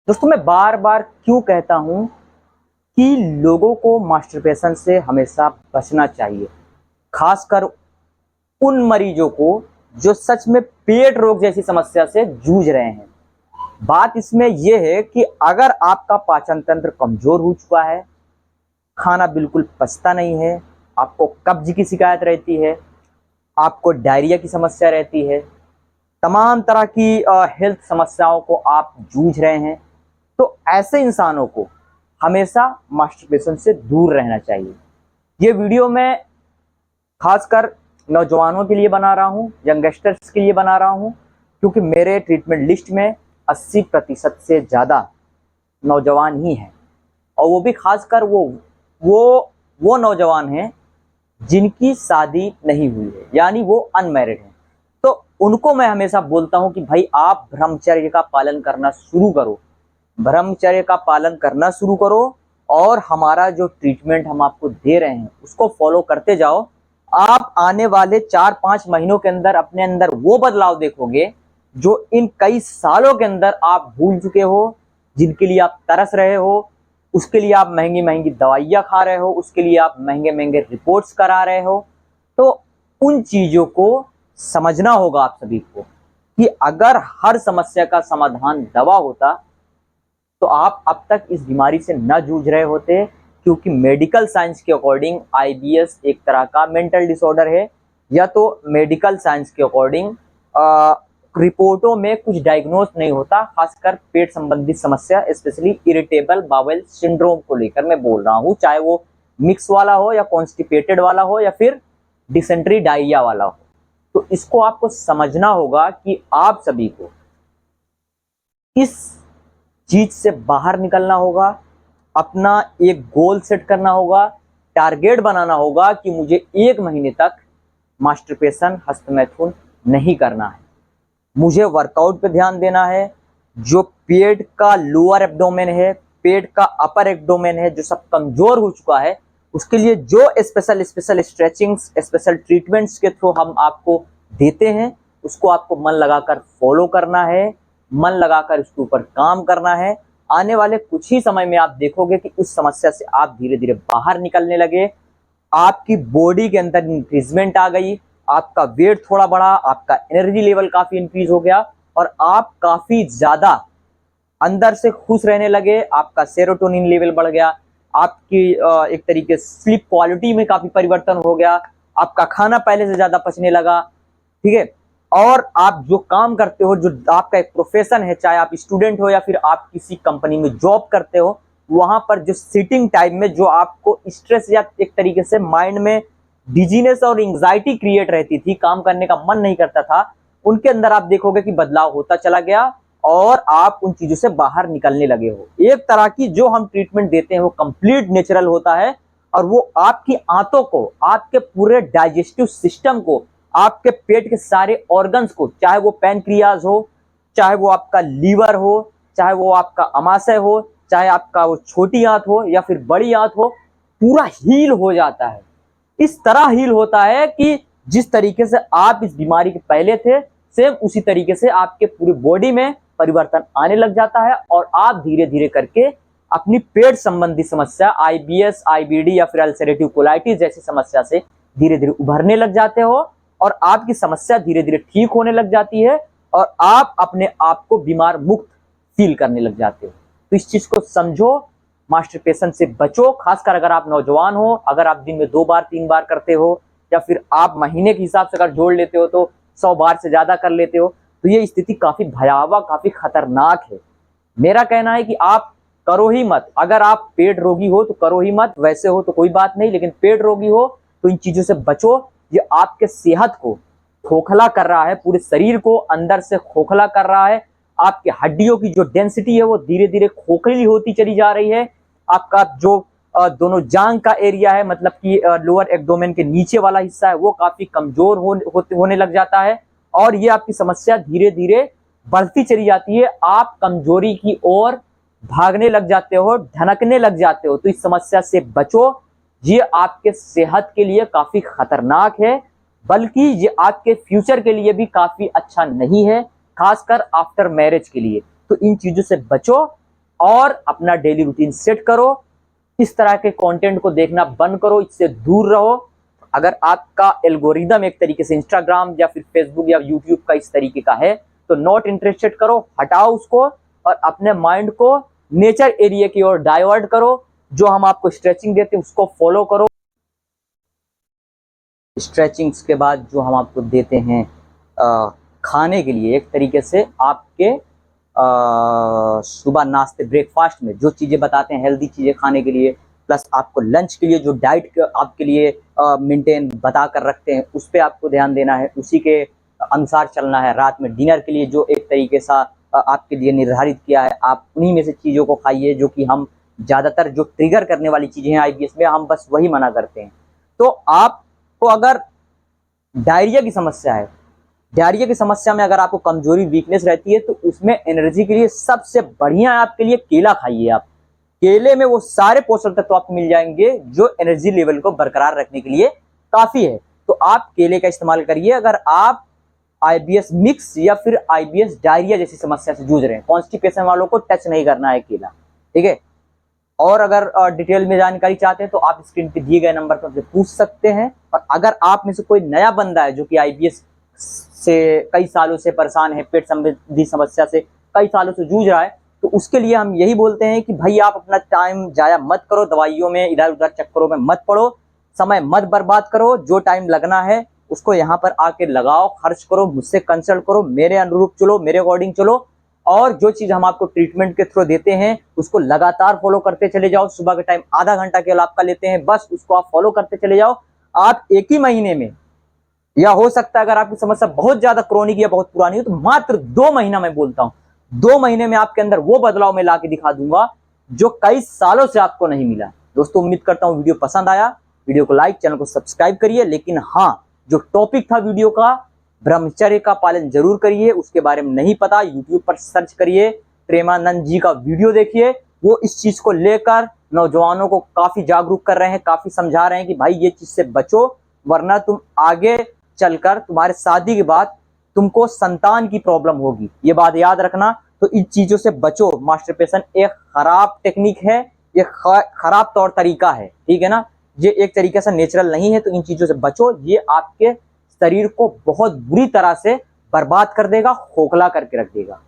दोस्तों मैं बार बार क्यों कहता हूं कि लोगों को मास्टरपेशन से हमेशा बचना चाहिए, खासकर उन मरीजों को जो सच में पेट रोग जैसी समस्या से जूझ रहे हैं। बात इसमें यह है कि अगर आपका पाचन तंत्र कमजोर हो चुका है, खाना बिल्कुल पचता नहीं है, आपको कब्ज की शिकायत रहती है, आपको डायरिया की समस्या रहती है, तमाम तरह की हेल्थ समस्याओं को आप जूझ रहे हैं, तो ऐसे इंसानों को हमेशा मास्टरपेशन से दूर रहना चाहिए। ये वीडियो मैं खासकर नौजवानों के लिए बना रहा हूँ, यंगस्टर्स के लिए बना रहा हूँ, क्योंकि मेरे ट्रीटमेंट लिस्ट में 80% से ज़्यादा नौजवान ही हैं। और वो भी खासकर वो नौजवान हैं जिनकी शादी नहीं हुई है, यानी वो अनमैरिड हैं। तो उनको मैं हमेशा बोलता हूँ कि भाई आप ब्रह्मचर्य का पालन करना शुरू करो, ब्रह्मचर्य का पालन करना शुरू करो और हमारा जो ट्रीटमेंट हम आपको दे रहे हैं उसको फॉलो करते जाओ। आप आने वाले 4-5 महीनों के अंदर अपने अंदर वो बदलाव देखोगे जो इन कई सालों के अंदर आप भूल चुके हो, जिनके लिए आप तरस रहे हो, उसके लिए आप महंगी महंगी दवाइयाँ खा रहे हो, उसके लिए आप महंगे महंगे रिपोर्ट्स करा रहे हो। तो उन चीज़ों को समझना होगा आप सभी को कि अगर हर समस्या का समाधान दवा होता तो आप अब तक इस बीमारी से न जूझ रहे होते, क्योंकि मेडिकल साइंस के अकॉर्डिंग आईबीएस एक तरह का मेंटल डिसऑर्डर है, या तो मेडिकल साइंस के अकॉर्डिंग रिपोर्टों में कुछ डायग्नोस नहीं होता, खासकर पेट संबंधित समस्या, स्पेशली इरिटेबल बाउल सिंड्रोम को लेकर मैं बोल रहा हूँ, चाहे वो मिक्स वाला हो या कॉन्स्टिपेटेड वाला हो या फिर डिसेंट्री डायरिया वाला हो। तो इसको आपको समझना होगा कि आप सभी को इस चीज से बाहर निकलना होगा, अपना एक गोल सेट करना होगा, टारगेट बनाना होगा कि मुझे 1 महीने तक मास्टरपेशन हस्तमैथुन नहीं करना है, मुझे वर्कआउट पे ध्यान देना है। जो पेट का लोअर एब्डोमेन है, पेट का अपर एब्डोमेन है, जो सब कमजोर हो चुका है, उसके लिए जो स्पेशल स्ट्रेचिंग्स, स्पेशल ट्रीटमेंट्स के थ्रू हम आपको देते हैं, उसको आपको मन लगाकर फॉलो करना है, मन लगाकर इसके ऊपर काम करना है। आने वाले कुछ ही समय में आप देखोगे कि उस समस्या से आप धीरे धीरे बाहर निकलने लगे, आपकी बॉडी के अंदर इंक्रीजमेंट आ गई, आपका वेट थोड़ा बढ़ा, आपका एनर्जी लेवल काफी इंक्रीज हो गया और आप काफी ज्यादा अंदर से खुश रहने लगे, आपका सेरोटोनिन लेवल बढ़ गया, आपकी एक तरीके से स्लीप क्वालिटी में काफी परिवर्तन हो गया, आपका खाना पहले से ज्यादा पचने लगा, ठीक है। और आप जो काम करते हो, जो आपका एक प्रोफेशन है, चाहे आप स्टूडेंट हो या फिर आप किसी कंपनी में जॉब करते हो, वहां पर जो सिटिंग टाइम में जो आपको स्ट्रेस या एक तरीके से माइंड में डिजीनेस और एंग्जाइटी क्रिएट रहती थी, काम करने का मन नहीं करता था, उनके अंदर आप देखोगे कि बदलाव होता चला गया और आप उन चीजों से बाहर निकलने लगे हो। एक तरह की जो हम ट्रीटमेंट देते हैं वो कंप्लीट नेचुरल होता है और वो आपकी आंतों को, आपके पूरे डाइजेस्टिव सिस्टम को, आपके पेट के सारे ऑर्गन्स को, चाहे वो पैनक्रियाज हो, चाहे वो आपका लीवर हो, चाहे वो आपका अमाशय हो, चाहे आपका वो छोटी आंत हो या फिर बड़ी आंत हो, पूरा हील हो जाता है। इस तरह हील होता है कि जिस तरीके से आप इस बीमारी के पहले थे, सेम उसी तरीके से आपके पूरी बॉडी में परिवर्तन आने लग जाता है और आप धीरे धीरे करके अपनी पेट संबंधी समस्या, आईबीएस, आईबीडी या फिर अल्सरेटिव कोलाइटिस जैसी समस्या से धीरे धीरे उभरने लग जाते हो और आपकी समस्या धीरे धीरे ठीक होने लग जाती है और आप अपने आप को बीमार मुक्त फील करने लग जाते हो। तो इस चीज को समझो, मास्टरपेशन से बचो, खासकर अगर आप नौजवान हो, अगर आप दिन में 2 बार 3 बार करते हो या फिर आप महीने के हिसाब से अगर जोड़ लेते हो तो 100 बार से ज्यादा कर लेते हो, तो ये स्थिति काफी भयावह, काफी खतरनाक है। मेरा कहना है कि आप करो ही मत। अगर आप पेट रोगी हो तो करो ही मत, वैसे हो तो कोई बात नहीं, लेकिन पेट रोगी हो तो इन चीजों से बचो। ये आपके सेहत को खोखला कर रहा है, पूरे शरीर को अंदर से खोखला कर रहा है, आपकी हड्डियों की जो डेंसिटी है वो धीरे धीरे खोखली होती चली जा रही है, आपका जो दोनों जांग का एरिया है, मतलब कि लोअर एब्डोमेन के नीचे वाला हिस्सा है, वो काफी कमजोर होने लग जाता है और ये आपकी समस्या धीरे धीरे बढ़ती चली जाती है। आप कमजोरी की ओर भागने लग जाते हो, ढनकने लग जाते हो। तो इस समस्या से बचो, ये आपके सेहत के लिए काफी खतरनाक है, बल्कि ये आपके फ्यूचर के लिए भी काफी अच्छा नहीं है, खासकर आफ्टर मैरिज के लिए। तो इन चीजों से बचो, और अपना डेली रूटीन सेट करो। इस तरह के कंटेंट को देखना बंद करो, इससे दूर रहो। अगर आपका एल्गोरिदम एक तरीके से इंस्टाग्राम या फिर फेसबुक या यूट्यूब का इस तरीके का है तो नॉट इंटरेस्टेड करो, हटाओ उसको और अपने माइंड को नेचर एरिया की ओर डाइवर्ट करो। जो हम आपको स्ट्रेचिंग देते हैं उसको फॉलो करो। स्ट्रेचिंग्स के बाद जो हम आपको देते हैं खाने के लिए, एक तरीके से आपके सुबह नाश्ते ब्रेकफास्ट में जो चीज़ें बताते हैं हेल्दी चीज़ें खाने के लिए, प्लस आपको लंच के लिए जो डाइट आपके लिए मेंटेन बता कर रखते हैं उस पर आपको ध्यान देना है, उसी के अनुसार चलना है। रात में डिनर के लिए जो एक तरीके सा आपके लिए निर्धारित किया है, आप उन्हीं में से चीज़ों को खाइए जो कि हम ज़्यादातर जो ट्रिगर करने वाली चीज़ें हैं आईबीएस में हम बस वही मना करते हैं। तो आपको अगर डायरिया की समस्या है, डायरिया की समस्या में अगर आपको कमजोरी वीकनेस रहती है तो उसमें एनर्जी के लिए सबसे बढ़िया है आपके लिए केला खाइए। आप केले में वो सारे पोषक तत्व आपको मिल जाएंगे जो एनर्जी लेवल को बरकरार रखने के लिए काफी है। तो आप केले का इस्तेमाल करिए अगर आप आईबीएस मिक्स या फिर आईबीएस डायरिया जैसी समस्या से जूझ रहे हैं। कॉन्स्टिपेशन वालों को टच नहीं करना है केला, ठीक है। और अगर डिटेल में जानकारी चाहते हैं तो आप स्क्रीन पे दिए गए नंबर पर पूछ सकते हैं। और अगर आप में से कोई नया बंदा है जो कि आईबीएस से कई सालों से परेशान है, पेट संबंधी समस्या से कई सालों से जूझ रहा है, तो उसके लिए हम यही बोलते हैं कि भाई आप अपना टाइम जाया मत करो, दवाइयों में इधर उधर चक्करों में मत पड़ो, समय मत बर्बाद करो। जो टाइम लगना है उसको यहाँ पर आके लगाओ, खर्च करो, मुझसे कंसल्ट करो, मेरे अनुरूप चलो, मेरे अकॉर्डिंग चलो। और जो चीज हम आपको ट्रीटमेंट के थ्रू देते हैं उसको लगातार फॉलो करते चले जाओ। सुबह के टाइम आधा घंटा केवल आपका लेते हैं, बस उसको आप फॉलो करते चले जाओ। आप एक ही महीने में, या हो सकता है अगर आपकी समस्या बहुत ज्यादा क्रोनिक या बहुत पुरानी हो तो मात्र 2 महीना, मैं बोलता हूं 2 महीने में आपके अंदर वो बदलाव मैं ला के दिखा दूंगा जो कई सालों से आपको नहीं मिला। दोस्तों उम्मीद करता हूं वीडियो पसंद आया, वीडियो को लाइक, चैनल को सब्सक्राइब करिए। लेकिन हाँ, जो टॉपिक था वीडियो का, ब्रह्मचर्य का पालन जरूर करिए। उसके बारे में नहीं पता, यूट्यूब पर सर्च करिए, प्रेमानंद जी का वीडियो देखिए। वो इस चीज को लेकर नौजवानों को काफी जागरूक कर रहे हैं, काफी समझा रहे हैं कि भाई ये चीज से बचो, वरना तुम आगे चलकर तुम्हारे शादी के बाद तुमको संतान की प्रॉब्लम होगी। ये बात याद रखना। तो इन चीजों से बचो। मास्टरपेशन एक खराब टेक्निक है, ये खराब तौर तरीका है, ठीक है ना। ये एक तरीके से नेचुरल नहीं है, तो इन चीजों से बचो। ये आपके शरीर को बहुत बुरी तरह से बर्बाद कर देगा, खोखला करके रख देगा।